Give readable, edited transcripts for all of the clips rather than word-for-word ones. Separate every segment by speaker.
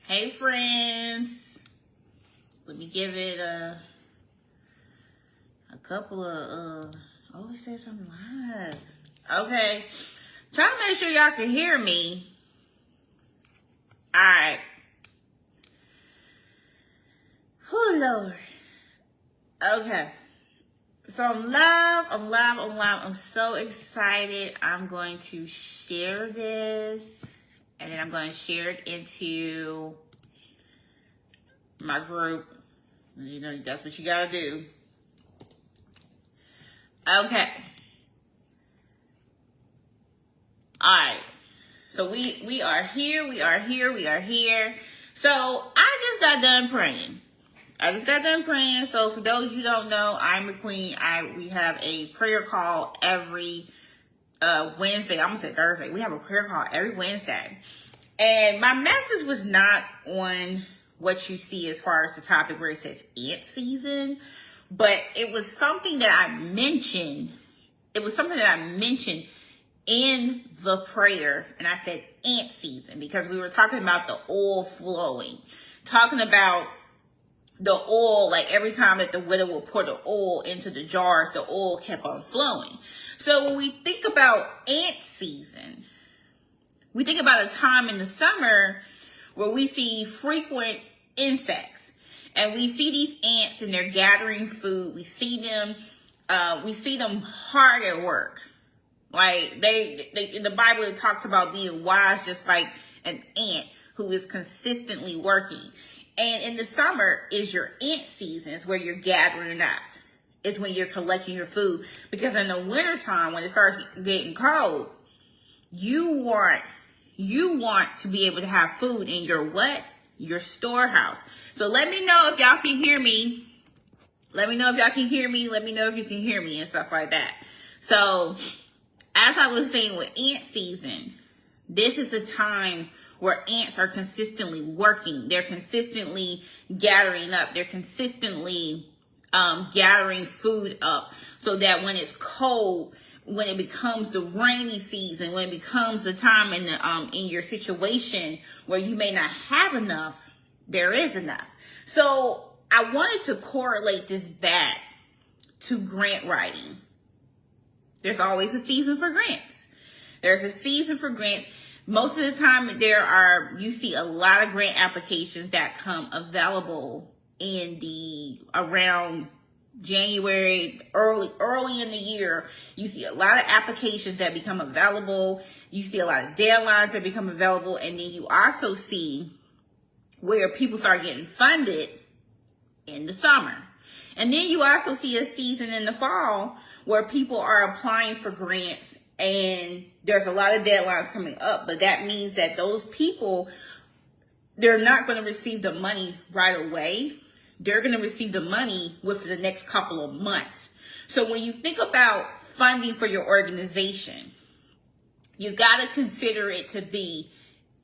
Speaker 1: Hey friends, let me give it a couple of oh, it says I'm live. Okay, try to make sure y'all can hear me. All right. Oh Lord. Okay, so I'm live. I'm so excited. I'm going to share this, and then I'm going to share it into my group. You know, that's what you gotta do. Okay. Alright. So we are here. So I just got done praying. So for those you don't know, I'm a queen. We have a prayer call every Wednesday. I'm gonna say Thursday. We have a prayer call every Wednesday. And my message was not on what you see as far as the topic where it says ant season, but it was something that I mentioned. In the prayer, and I said ant season because we were talking about the oil flowing, talking about the oil, like every time that the widow will pour the oil into the jars, the oil kept on flowing. So when we think about ant season, we think about a time in the summer where we see frequent insects, and we see these ants and they're gathering food. We see them hard at work. Like they in the Bible, it talks about being wise, just like an ant who is consistently working. And in the summer is your ant season. It's where you're gathering up. It's when you're collecting your food. Because in the wintertime, when it starts getting cold, you want to be able to have food in your what? Your storehouse. So let me know if y'all can hear me. Let me know if you can hear me and stuff like that. So as I was saying with ant season, this is a time where ants are consistently working. They're consistently gathering up. They're consistently gathering food up so that when it's cold, when it becomes the rainy season, when it becomes the time in your situation where you may not have enough, there is enough. So I wanted to correlate this back to grant writing. There's always a season for grants. Most of the time you see a lot of grant applications that come available around January, early in the year. You see a lot of applications that become available. You see a lot of deadlines that become available. And then you also see where people start getting funded in the summer. And then you also see a season in the fall where people are applying for grants, and there's a lot of deadlines coming up. But that means that those people, they're not going to receive the money right away. They're going to receive the money within the next couple of months. So when you think about funding for your organization, you got to consider it to be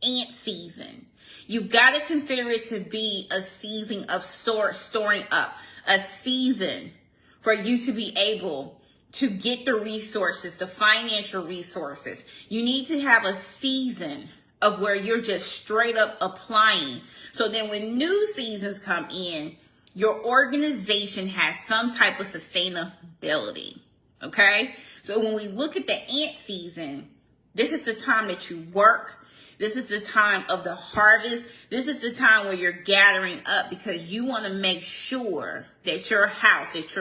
Speaker 1: ant season. You got to consider it to be a season of storing up, a season for you to be able to get the resources, the financial resources. You need to have a season of where you're just straight up applying. So then when new seasons come in, your organization has some type of sustainability. Okay? So when we look at the ant season, this is the time that you work. This is the time of the harvest. This is the time where you're gathering up because you want to make sure that your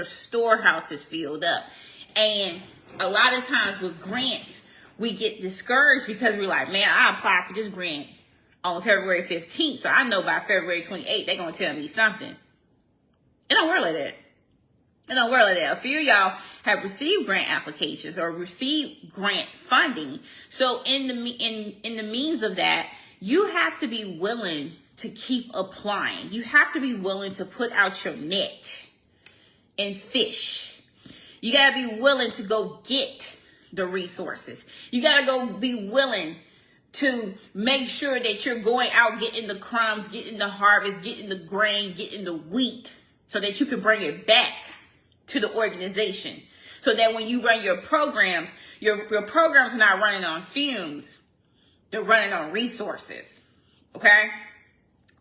Speaker 1: storehouse is filled up. And a lot of times with grants, we get discouraged because we're like, man, I applied for this grant on February 15th. So I know by February 28th, they're going to tell me something. It don't work like that. A few of y'all have received grant applications or received grant funding. So in the means of that, you have to be willing to keep applying. You have to be willing to put out your net and fish. You got to be willing to go get the resources. You got to go be willing to make sure that you're going out, getting the crumbs, getting the harvest, getting the grain, getting the wheat, so that you can bring it back to the organization. So that when you run your programs are not running on fumes. They're running on resources. Okay?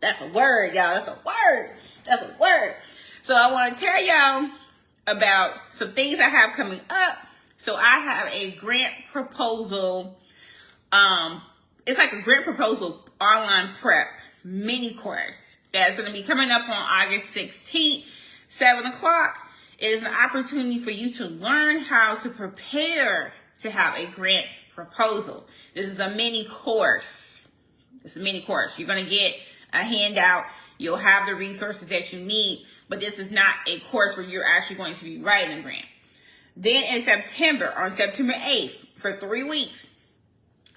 Speaker 1: That's a word, y'all. That's a word. That's a word. So I want to tell y'all about some things I have coming up. So I have a grant proposal. It's like a grant proposal online prep mini course that's going to be coming up on August 16th, 7 o'clock. It is an opportunity for you to learn how to prepare to have a grant proposal. This is a mini course. It's a mini course. You're going to get a handout. You'll have the resources that you need, but this is not a course where you're actually going to be writing a grant. Then in September, on September 8th, for 3 weeks,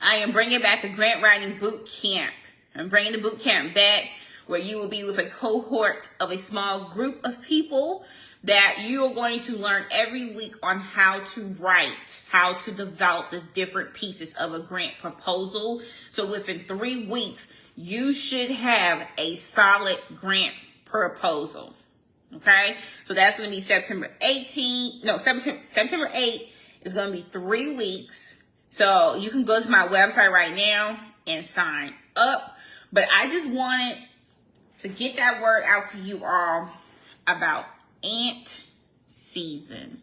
Speaker 1: I am bringing back the grant writing boot camp. I'm bringing the boot camp back where you will be with a cohort of a small group of people that you are going to learn every week on how to write, how to develop the different pieces of a grant proposal. So within 3 weeks, you should have a solid grant proposal. Okay? So that's going to be September 8th is going to be 3 weeks. So you can go to my website right now and sign up. But I just wanted to get that word out to you all about ant season.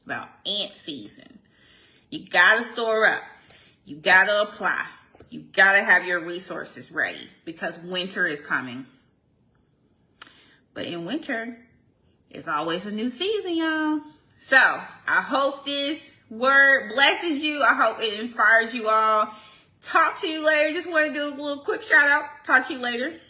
Speaker 1: About ant season. You got to store up. You got to apply. You got to have your resources ready because winter is coming. But in winter, it's always a new season, y'all. So I hope this word blesses you. I hope it inspires you all. Talk to you later. Just want to do a little quick shout out. Talk to you later.